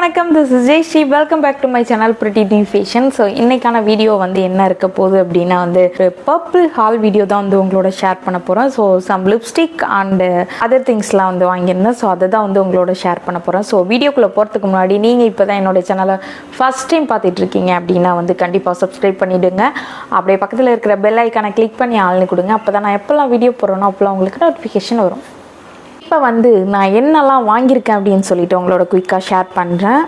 வணக்கம், this is Jayashree. Welcome back to my channel pretty D fashion. So இன்றைக்கான video வந்து என்ன இருக்க போகுது அப்படின்னா வந்து பர்பிள் ஹால் வீடியோ தான் வந்து உங்களோட ஷேர் பண்ண போகிறேன். So some lipstick and other திங்ஸ்லாம் வந்து வாங்கியிருந்தேன். ஸோ அதை தான் வந்து உங்களோட ஷேர் பண்ண போகிறேன். ஸோ வீடியோக்குள்ளே போகிறதுக்கு முன்னாடி நீங்கள் இப்போ தான் என்னோட சேனலை ஃபஸ்ட் டைம் பார்த்துட்ருக்கீங்க அப்படின்னா வந்து கண்டிப்பாக சப்ஸ்கிரைப் பண்ணிவிடுங்க. அப்படியே பக்கத்தில் இருக்கிற பெல் ஐக்கானை கிளிக் பண்ணி ஆள்னு கொடுங்க. அப்போ தான் நான் எப்போல்லாம் வீடியோ போடுறேனோ அப்போல்லாம் உங்களுக்கு நோட்டிஃபிகேஷன் வரும். இப்போ வந்து நான் என்னெல்லாம் வாங்கியிருக்கேன் அப்படின்னு சொல்லிட்டு உங்களோட குயிக்காக ஷேர் பண்ணுறேன்.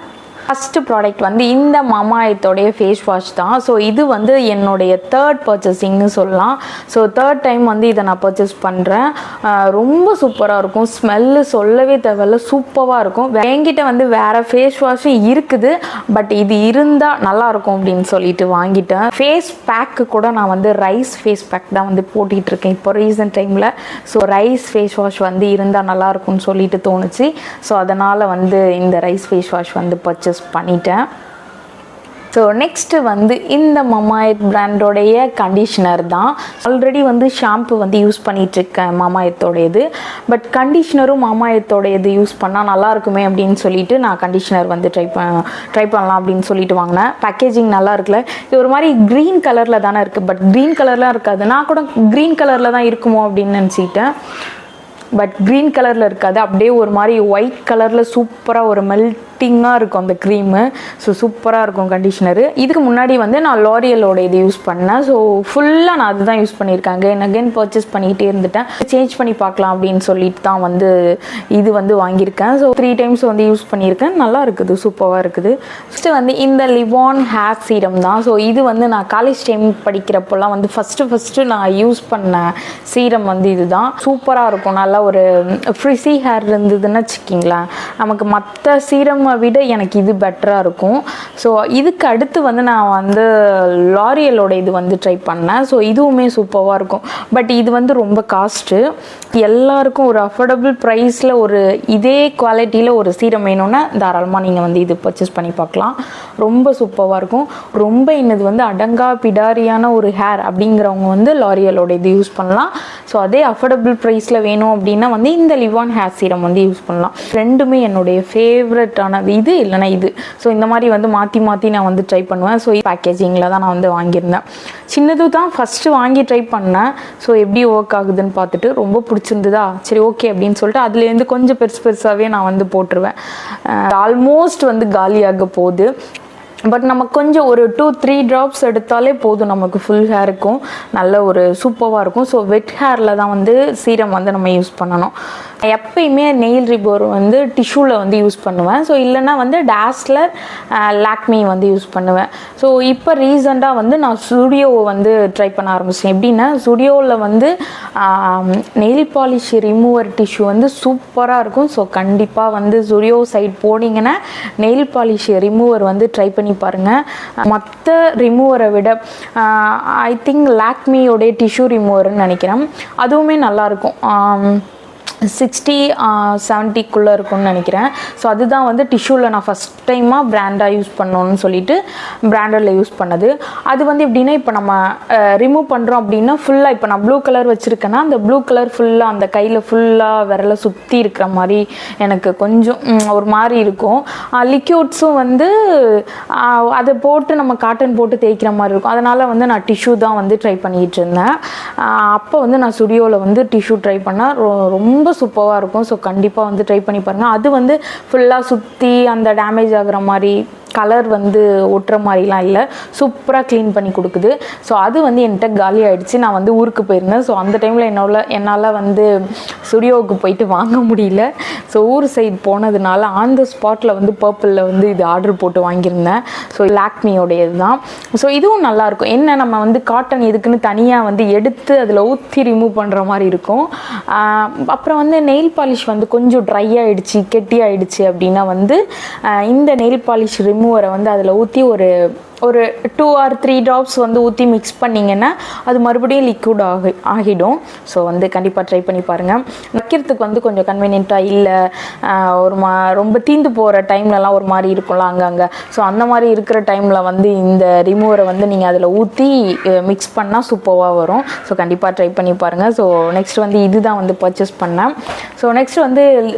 ஃபஸ்ட்டு ப்ராடக்ட் வந்து இந்த மாமாயத்தோடைய ஃபேஸ் வாஷ் தான். ஸோ இது வந்து என்னுடைய தேர்ட் பர்ச்சேசிங்னு சொல்லலாம். ஸோ தேர்ட் டைம் வந்து இதை நான் பர்ச்சேஸ் பண்ணுறேன். ரொம்ப சூப்பராக இருக்கும். ஸ்மெல்லு சொல்லவே தேவையில்ல, சூப்பராக இருக்கும். என்கிட்ட வந்து வேறு ஃபேஸ் வாஷும் இருக்குது, பட் இது இருந்தால் நல்லாயிருக்கும் அப்படின்னு சொல்லிட்டு வாங்கிட்டேன். ஃபேஸ் பேக்கு கூட நான் வந்து ரைஸ் ஃபேஸ் பேக் தான் வந்து போட்டிகிட்ருக்கேன் இப்போ ரீசன்ட் டைமில். ஸோ ரைஸ் ஃபேஸ் வாஷ் வந்து இருந்தால் நல்லாயிருக்கும்னு சொல்லிட்டு தோணுச்சு. ஸோ அதனால் வந்து இந்த ரைஸ் ஃபேஸ் வாஷ் வந்து பர்ச்சேஸ் பண்ணிட்டேன். ஸோ நெக்ஸ்ட்டு வந்து இந்த மாமாயத் பிராண்டோடைய கண்டிஷ்னர் தான். ஆல்ரெடி வந்து ஷாம்பு வந்து யூஸ் பண்ணிகிட்ருக்கேன் மாமாயத்தோடையது, பட் கண்டிஷ்னரும் மாமாயத்தோடையது யூஸ் பண்ணால் நல்லாயிருக்குமே அப்படின்னு சொல்லிட்டு நான் கண்டிஷ்னர் வந்து ட்ரை பண்ணலாம் அப்படின்னு சொல்லிட்டு வாங்கினேன். பேக்கேஜிங் நல்லா இருக்குல்ல, இது ஒரு மாதிரி க்ரீன் கலரில் தானே இருக்குது, பட் க்ரீன் கலர்லாம் இருக்காது. நான் கூட க்ரீன் கலரில் தான் இருக்குமோ அப்படின்னு நினச்சிட்டேன், பட் க்ரீன் கலரில் இருக்காது. அப்படியே ஒரு மாதிரி ஒயிட் கலரில் சூப்பராக ஒரு மெல்ட்டிங்காக இருக்கும் அந்த க்ரீமு. ஸோ சூப்பராக இருக்கும் கண்டிஷ்னரு. இதுக்கு முன்னாடி வந்து நான் லாரியலோட இது யூஸ் பண்ணேன். ஸோ ஃபுல்லாக நான் அதுதான் யூஸ் பண்ணியிருக்கேன். அகைன் பர்ச்சேஸ் பண்ணிக்கிட்டே இருந்துட்டேன். சேஞ்ச் பண்ணி பார்க்கலாம் அப்படின்னு சொல்லிட்டு தான் வந்து இது வந்து வாங்கியிருக்கேன். ஸோ 3 டைம்ஸ் வந்து யூஸ் பண்ணியிருக்கேன். நல்லா இருக்குது, சூப்பராக இருக்குது. ஃபஸ்ட்டு வந்து இந்த லிவான் ஹேர் சீரம் தான். ஸோ இது வந்து நான் காலேஜ் டைம் படிக்கிறப்போலாம் வந்து ஃபஸ்ட்டு நான் யூஸ் பண்ண சீரம் வந்து இதுதான். சூப்பராக இருக்கும். நல்லா ஒரு ஃப்ரிஸி ஹேர் இருந்ததுன்னு வச்சுக்கிங்களேன், நமக்கு மற்ற சீரமை விட எனக்கு இது பெட்டராக இருக்கும். ஸோ இதுக்கு அடுத்து வந்து நான் வந்து லாரியலோட இது வந்து ட்ரை பண்ணேன். ஸோ இதுவுமே சூப்பராக இருக்கும், பட் இது வந்து ரொம்ப காஸ்ட்டு. எல்லாருக்கும் ஒரு அஃபோர்டபுள் ப்ரைஸில் ஒரு இதே குவாலிட்டியில் ஒரு சீரம் வேணும்னா தாராளமாக நீங்கள் வந்து இது பர்ச்சேஸ் பண்ணி பார்க்கலாம். ரொம்ப சூப்பராக இருக்கும். ரொம்ப இன்னது வந்து அடங்கா பிடாரியான ஒரு ஹேர் அப்படிங்கிறவங்க வந்து லாரியலோட இது யூஸ் பண்ணலாம். ஸோ அதே அஃபோர்டபுள் ப்ரைஸில் வேணும் அப்படின்னா வந்து இந்த லிவான் ஹேர் சீரம் வந்து யூஸ் பண்ணலாம். ரெண்டுமே என்னுடைய ஃபேவரட்டானது, இது இல்லைனா இது. ஸோ இந்த மாதிரி வந்து மாற்றி நான் வந்து ட்ரை பண்ணுவேன். ஸோ பேக்கேஜிங்கில் தான் நான் வந்து வாங்கியிருந்தேன். சின்னது தான் ஃபஸ்ட்டு வாங்கி ட்ரை பண்ணேன். ஸோ எப்படி ஒர்க் ஆகுதுன்னு பார்த்துட்டு ரொம்ப பிடிச்சிருந்ததா, சரி ஓகே அப்படின்னு சொல்லிட்டு அதுலேருந்து கொஞ்சம் பெருசாகவே நான் வந்து போட்டுருவேன். ஆல்மோஸ்ட் வந்து காலியாக போகுது, பட் நம்ம கொஞ்சம் ஒரு 2-3 ட்ராப்ஸ் எடுத்தாலே போதும், நமக்கு ஃபுல் ஹேருக்கும் நல்ல ஒரு சூப்பராக இருக்கும். ஸோ வெட் ஹேரில் தான் வந்து சீரம் வந்து நம்ம யூஸ் பண்ணணும். எப்பயுமே நெயில் ரிமூவர் வந்து டிஷ்யூவில் வந்து யூஸ் பண்ணுவேன். ஸோ இல்லைனா வந்து டாஸ்லர் லாக்மி வந்து யூஸ் பண்ணுவேன். ஸோ இப்போ ரீசெண்டாக வந்து நான் ஸ்டுடியோவை வந்து ட்ரை பண்ண ஆரம்பிச்சேன். எப்படின்னா ஸ்டுடியோவில் வந்து நெயில் பாலிஷ் ரிமூவர் டிஷ்யூ வந்து சூப்பராக இருக்கும். ஸோ கண்டிப்பாக வந்து ஸ்டுடியோ சைட் போனீங்கன்னா நெயில் பாலிஷ் ரிமூவர் வந்து ட்ரை பண்ணி பாருங்கள். மற்ற ரிமூவரை விட ஐ திங்க் லாக்மியோடைய டிஷ்யூ ரிமூவர்னு நினைக்கிறேன், அதுவுமே நல்லாயிருக்கும். 60-70 இருக்கும்னு நினைக்கிறேன். ஸோ அதுதான் வந்து டிஷ்யூவில் நான் ஃபஸ்ட் டைமாக பிராண்டாக யூஸ் பண்ணணும்னு சொல்லிட்டு பிராண்டடில் யூஸ் பண்ணது. அது வந்து எப்படின்னா இப்போ நம்ம ரிமூவ் பண்ணுறோம் அப்படின்னா ஃபுல்லாக இப்போ நான் ப்ளூ கலர் வச்சுருக்கேன்னா அந்த ப்ளூ கலர் ஃபுல்லாக அந்த கையில் ஃபுல்லாக விரலை சுற்றி இருக்கிற மாதிரி எனக்கு கொஞ்சம் ஒரு மாதிரி இருக்கும். லிக்யூட்ஸும் வந்து அதை போட்டு நம்ம காட்டன் போட்டு தேய்க்கிற மாதிரி இருக்கும். அதனால் வந்து நான் டிஷ்யூ தான் வந்து ட்ரை பண்ணிகிட்டு இருந்தேன். அப்போ வந்து நான் ஸ்டுடியோவில் வந்து டிஷ்யூ ட்ரை பண்ணால் ரொம்ப சூப்பராக இருக்கும். ஸோ கண்டிப்பாக வந்து ட்ரை பண்ணி பாருங்கள். அது வந்து ஃபுல்லாக சுற்றி அந்த டேமேஜ் ஆகிற மாதிரி கலர் வந்து ஒட்டுற மாதிரிலாம் இல்லை, சூப்பராக க்ளீன் பண்ணி கொடுக்குது. ஸோ அது வந்து என்கிட்ட காலி ஆகிடுச்சு. நான் வந்து ஊருக்கு போயிருந்தேன். ஸோ அந்த டைமில் என்னால் வந்து ஸ்டுடியோவுக்கு போயிட்டு வாங்க முடியல. ஸோ ஊர் சைடு போனதுனால ஆன் த ஸ்பாட்டில் வந்து பர்பிளில் வந்து இது ஆர்டர் போட்டு வாங்கியிருந்தேன். ஸோ லாக்மியோடையது தான். ஸோ இதுவும் நல்லாயிருக்கும். என்ன நம்ம வந்து காட்டன் இதுக்குன்னு தனியாக வந்து எடுத்து அதில் ஊற்றி ரிமூவ் பண்ணுற மாதிரி இருக்கும். அப்புறம் வந்து நெயில் பாலிஷ் வந்து கொஞ்சம் ட்ரை ஆகிடுச்சு, கெட்டி ஆகிடுச்சு அப்படின்னா வந்து இந்த நெயில் பாலிஷ் ரிமூவரை வந்து அதில் ஊற்றி ஒரு ஒரு 2 or 3 ட்ராப்ஸ் வந்து ஊற்றி மிக்ஸ் பண்ணிங்கன்னா அது மறுபடியும் லிக்விட் ஆகிடும். ஸோ வந்து கண்டிப்பாக ட்ரை பண்ணி பாருங்கள். வைக்கிறதுக்கு வந்து கொஞ்சம் கன்வீனியண்ட்டாக இல்லை, ஒரு ரொம்ப தீந்து போகிற டைம்லலாம் ஒரு மாதிரி இருக்கும்ல அங்கங்கே. ஸோ அந்த மாதிரி இருக்கிற டைமில் வந்து இந்த ரிமூவரை வந்து நீங்கள் அதில் ஊற்றி மிக்ஸ் பண்ணால் சூப்பராக வரும். ஸோ கண்டிப்பாக ட்ரை பண்ணி பாருங்கள். ஸோ நெக்ஸ்ட் வந்து இதுதான் வந்து பர்ச்சேஸ் பண்ணேன். ஸோ நெக்ஸ்ட் வந்து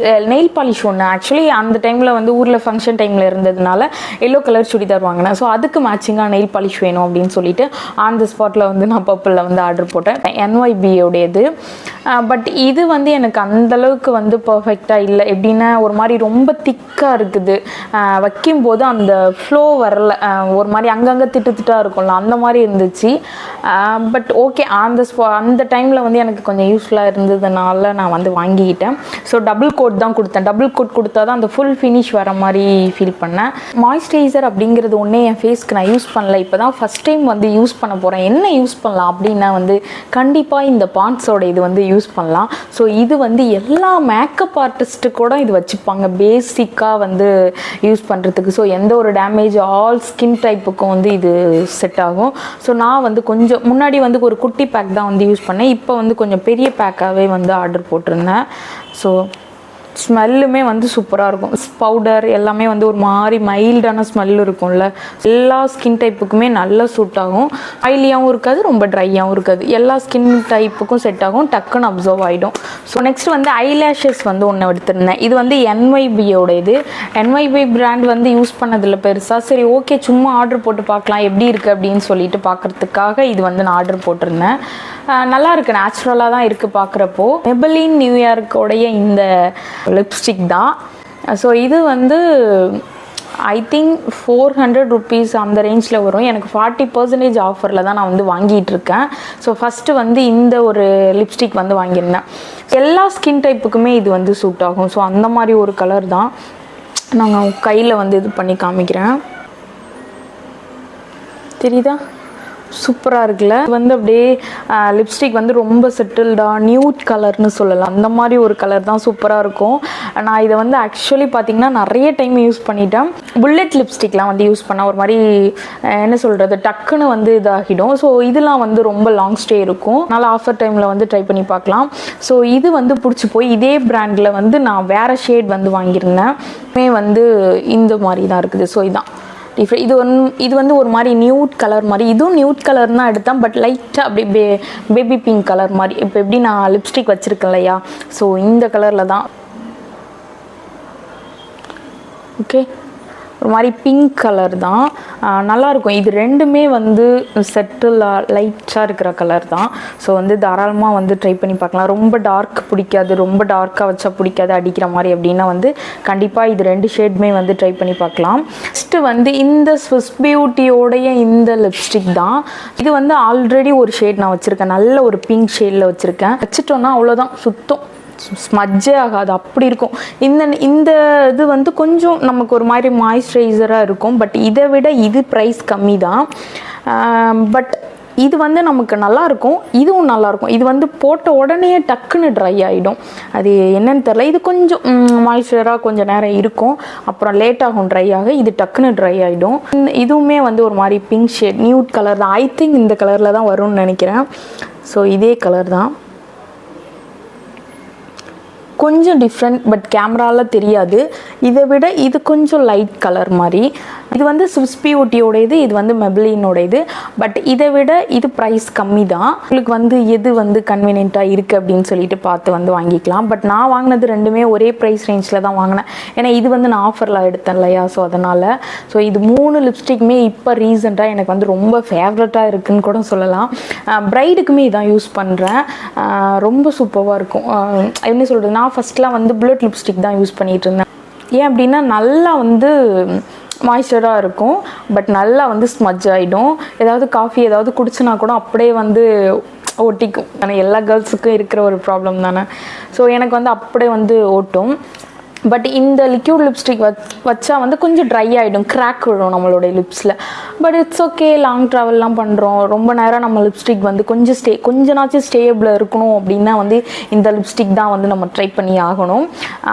நெயில் பாலிஷ் ஒன்று. ஆக்சுவலி அந்த டைமில் வந்து ஊரில் ஃபங்க்ஷன் டைமில் இருந்ததுனால எல்லோ கலர் சுடிதார் வாங்கினேன். ஸோ அதுக்கு மேட்சிங்காக நெயில் பாலிஷ் வேணும் அப்படின்னு சொல்லிட்டு ஆன் த ஸ்பாட்டில் வந்து நான் பர்பிளில் வந்து ஆர்டர் போட்டேன். NYBயோடையது. பட் இது வந்து எனக்கு அந்தளவுக்கு வந்து பர்ஃபெக்டாக இல்லை. எப்படின்னா ஒரு மாதிரி ரொம்ப திக்காக இருக்குது, வைக்கும்போது அந்த ஃப்ளோ வரல, ஒரு மாதிரி அங்கங்கே திட்டாக இருக்கும்ல அந்த மாதிரி இருந்துச்சு. பட் ஓகே, அந்த டைமில் வந்து எனக்கு கொஞ்சம் யூஸ்ஃபுல்லாக இருந்ததுனால நான் வந்து வாங்கிக்கிட்டேன். ஸோ டபுள் கோட் தான் கொடுத்தேன். டபுள் கோட் கொடுத்தா தான் அந்த ஃபுல் ஃபினிஷ் வர மாதிரி ஃபீல் பண்ணேன். மாய்ஸ்சரைசர் அப்படிங்கிறது ஒன்றே என் ஃபேஸ்க்கு நான் யூஸ் பண்ணல. இப்போ தான் ஃபஸ்ட் டைம் வந்து யூஸ் பண்ண போகிறேன். என்ன யூஸ் பண்ணலாம் அப்படின்னா வந்து கண்டிப்பாக இந்த பாண்ட்ஸோட இது வந்து யூஸ் பண்ணலாம். ஸோ இது வந்து எல்லா மேக்கப் ஆர்டிஸ்ட்டு கூட இது வச்சுப்பாங்க பேசிக்காக வந்து யூஸ் பண்ணுறதுக்கு. ஸோ எந்த ஒரு டேமேஜ் ஆல் ஸ்கின் டைப்புக்கும் வந்து இது செட் ஆகும். ஸோ நான் வந்து கொஞ்சம் முன்னாடி வந்து ஒரு குட்டி பேக் தான் வந்து யூஸ் பண்ணேன். இப்போ வந்து கொஞ்சம் பெரிய பேக்காகவே வந்து ஆர்டர் போட்டிருந்தேன். ஸோ ஸ்மெல்லுமே வந்து சூப்பராக இருக்கும். பவுடர் எல்லாமே வந்து ஒரு மாதிரி மைல்டான ஸ்மெல் இருக்கும்ல, எல்லா ஸ்கின் டைப்புக்குமே நல்லா சூட் ஆகும். ஆயிலியாகவும் இருக்காது, ரொம்ப ட்ரையாகவும் இருக்காது, எல்லா ஸ்கின் டைப்புக்கும் செட் ஆகும், டக்குன்னு அப்சர்வ் ஆகிடும். ஸோ நெக்ஸ்ட் வந்து ஐலேஷஸ் வந்து ஒன்று எடுத்திருந்தேன். இது வந்து NYBயோட இது. NYB பிராண்ட் வந்து யூஸ் பண்ணதில்லை பெருசாக. சரி ஓகே, சும்மா ஆர்டர் போட்டு பார்க்கலாம் எப்படி இருக்குது அப்படின்னு சொல்லிட்டு பார்க்குறதுக்காக இது வந்து நான் ஆர்டர் போட்டிருந்தேன். நல்லா இருக்குது, நேச்சுரலாக தான் இருக்குது பார்க்குறப்போ. மெபலின் நியூயார்க்கோடைய இந்த லிப்ஸ்டிக் தான். ஸோ இது வந்து ஐ திங்க் 400 rupees அந்த ரேஞ்சில் வரும். எனக்கு 40% ஆஃபரில் தான் நான் வந்து வாங்கிட்டு இருக்கேன். ஸோ ஃபஸ்ட்டு வந்து இந்த ஒரு லிப்ஸ்டிக் வந்து வாங்கியிருந்தேன். எல்லா ஸ்கின் டைப்புக்குமே இது வந்து சூட் ஆகும். ஸோ அந்த மாதிரி ஒரு கலர் தான். நாங்கள் கையில் வந்து இது பண்ணி காமிக்கிறேன், தெரியுதா? சூப்பராக இருக்குல்ல. வந்து அப்படியே லிப்ஸ்டிக் வந்து ரொம்ப செட்டில்டாக நியூட் கலர்னு சொல்லலாம், அந்த மாதிரி ஒரு கலர் தான். சூப்பராக இருக்கும். நான் இதை வந்து ஆக்சுவலி பார்த்திங்கன்னா நிறைய டைம் யூஸ் பண்ணிட்டேன். புல்லட் லிப்ஸ்டிக்லாம் வந்து யூஸ் பண்ணால் ஒரு மாதிரி என்ன சொல்கிறது, டக்குன்னு வந்து இதாகிடும். ஸோ இதெல்லாம் வந்து ரொம்ப லாங் ஸ்டே இருக்கும். அதனால் ஆஃபர் டைமில் வந்து ட்ரை பண்ணி பார்க்கலாம். ஸோ இது வந்து பிடிச்சி போய் இதே பிராண்டில் வந்து நான் வேறு ஷேட் வந்து வாங்கியிருந்தேன். வந்து இந்த மாதிரி தான் இருக்குது. ஸோ இதான் இது வந்து ஒரு மாதிரி நியூட் கலர் மாதிரி. இதுவும் நியூட் கலர் தான் எடுத்தேன், பட் லைட்டாக அப்படி பேபி பிங்க் கலர் மாதிரி. இப்போ எப்படி நான் லிப்ஸ்டிக் வச்சுருக்கேன் இல்லையா, ஸோ இந்த கலரில் தான். ஓகே, ஒரு மாதிரி பிங்க் கலர் தான், நல்லாயிருக்கும். இது ரெண்டுமே வந்து செட்டிலாக லைட்டாக இருக்கிற கலர் தான். ஸோ வந்து தாராளமாக வந்து ட்ரை பண்ணி பார்க்கலாம். ரொம்ப டார்க் பிடிக்காது, ரொம்ப டார்க்காக வச்சா பிடிக்காது அடிக்கிற மாதிரி அப்படின்னா வந்து கண்டிப்பாக இது 2 ஷேடுமே வந்து ட்ரை பண்ணி பார்க்கலாம். நெக்ஸ்ட்டு வந்து இந்த ஸ்விஸ் பியூட்டியோடைய இந்த லிப்ஸ்டிக் தான். இது வந்து ஆல்ரெடி ஒரு ஷேட் நான் வச்சுருக்கேன், நல்ல ஒரு பிங்க் ஷேடில் வச்சுருக்கேன். வச்சுட்டோன்னா அவ்வளோதான், சுத்தம் ஸ்மஜ்ஜே ஆகாது, அப்படி இருக்கும். இந்த இது வந்து கொஞ்சம் நமக்கு ஒரு மாதிரி மாய்ஸ்சரைசராக இருக்கும். பட் இதை விட இது ப்ரைஸ் கம்மி தான். பட் இது வந்து நமக்கு நல்லாயிருக்கும், இதுவும் நல்லாயிருக்கும். இது வந்து போட்ட உடனே டக்குன்னு ட்ரை ஆகிடும், அது என்னன்னு தெரில. இது கொஞ்சம் மாய்ஸ்சராக கொஞ்சம் நேரம் இருக்கும், அப்புறம் லேட் ஆகும் ட்ரை ஆக. இது டக்குன்னு ட்ரை ஆகிடும். இதுவுமே வந்து ஒரு மாதிரி பிங்க் ஷேட் நியூட் கலர் தான். ஐ திங்க் இந்த கலரில் தான் வரும்னு நினைக்கிறேன். ஸோ இதே கலர் தான், கொஞ்சம் டிஃப்ரெண்ட், பட் கேமராவில் தெரியாது. இதை விட இது கொஞ்சம் லைட் கலர் மாதிரி. இது வந்து ஸ்விஸ் பியூட்டியோட இது வந்து மெப்ளினோட இது. பட் இதை விட இது ப்ரைஸ் கம்மி தான். உங்களுக்கு வந்து எது வந்து கன்வீனியண்ட்டாக இருக்குது அப்படின்னு சொல்லிட்டு பார்த்து வந்து வாங்கிக்கலாம். பட் நான் வாங்கினது ரெண்டுமே ஒரே ப்ரைஸ் ரேஞ்சில் தான் வாங்கினேன். ஏன்னா இது வந்து நான் ஆஃபரில் எடுத்தேன் இல்லையா, ஸோ அதனால். ஸோ இது 3 லிப்ஸ்டிக்குமே இப்போ ரீசெண்டாக எனக்கு வந்து ரொம்ப ஃபேவரட்டாக இருக்குதுன்னு கூட சொல்லலாம். ப்ரைடுக்குமே இதான் யூஸ் பண்ணுறேன், ரொம்ப சூப்பராக இருக்கும். என்ன சொல்கிறது, நான் ஃபஸ்ட்லாம் வந்து புல்லட் லிப்ஸ்டிக் தான் யூஸ் பண்ணிகிட்டு இருந்தேன். ஏன் அப்படின்னா நல்லா வந்து மாய்ஸ்சராக இருக்கும், பட் நல்லா வந்து ஸ்மஜ் ஆகிடும். ஏதாவது காஃபி ஏதாவது குடிச்சுனா கூட அப்படியே வந்து ஒட்டிக்கும். ஆனால் எல்லா கேர்ள்ஸுக்கும் இருக்கிற ஒரு ப்ராப்ளம் தானே. ஸோ எனக்கு வந்து அப்படியே வந்து ஓட்டும். பட் இந்த லிக்யூட் லிப்ஸ்டிக் வச்சா வந்து கொஞ்சம் ட்ரை ஆகிடும், கிராக் விடும் நம்மளுடைய லிப்ஸில். பட் இட்ஸ் ஓகே, லாங் ட்ராவல்லாம் பண்ணுறோம், ரொம்ப நேரம் நம்ம லிப்ஸ்டிக் வந்து கொஞ்சனாச்சும் ஸ்டேபிளாக இருக்கணும் அப்படின்னா வந்து இந்த லிப்ஸ்டிக் தான் வந்து நம்ம ட்ரை பண்ணி ஆகணும்.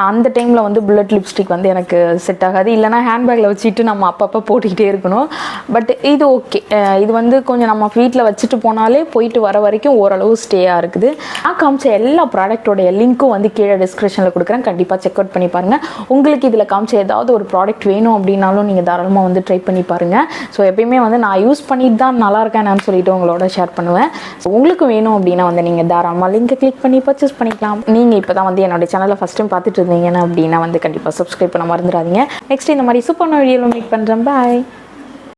அந்த டைமில் வந்து புல்லட் லிப்ஸ்டிக் வந்து எனக்கு செட் ஆகாது, இல்லைனா ஹேண்ட்பேக்கில் வச்சுட்டு நம்ம அப்பப்போ போட்டுக்கிட்டே இருக்கணும். பட் இது ஓகே, இது வந்து கொஞ்சம் நம்ம வீட்டில் வச்சுட்டு போனாலே போயிட்டு வர வரைக்கும் ஓரளவு ஸ்டேயாக இருக்குது. நான் காமிச்ச எல்லா ப்ராடக்டோடைய லிங்க்கும் வந்து கீழே டிஸ்கிரிப்ஷனில் கொடுக்குறேன், கண்டிப்பாக செக் அவுட் பண்ணி பாருங்கள். உங்களுக்கு இதில் காமிச்ச ஏதாவது ஒரு ப்ராடக்ட் வேணும் அப்படின்னாலும் நீங்கள் தாராளமாக வந்து ட்ரை பண்ணி பாருங்கள். ஸோ எப்பயுமே வந்து நான் யூஸ் பண்ணிட்டு தான் நல்லா இருக்கேன்னு சொல்லிட்டு உங்களோட ஷேர் பண்ணுவேன். ஸோ உங்களுக்கு வேணும் அப்படின்னா வந்து நீங்கள் தாராளமாக லிங்கை கிளிக் பண்ணி பர்ச்சேஸ் பண்ணிக்கலாம். நீங்கள் இப்போ தான் வந்து என்னோட சேனலை ஃபஸ்ட் டைம் பார்த்துட்டு இருந்தீங்கன்னா அப்படின்னா வந்து கண்டிப்பாக சப்ஸ்கிரைப் பண்ண மறந்துடாதீங்க. நெக்ஸ்ட் இந்த மாதிரி சூப்பரான வீடியோவில் மீட் பண்ணுறேன். பாய்.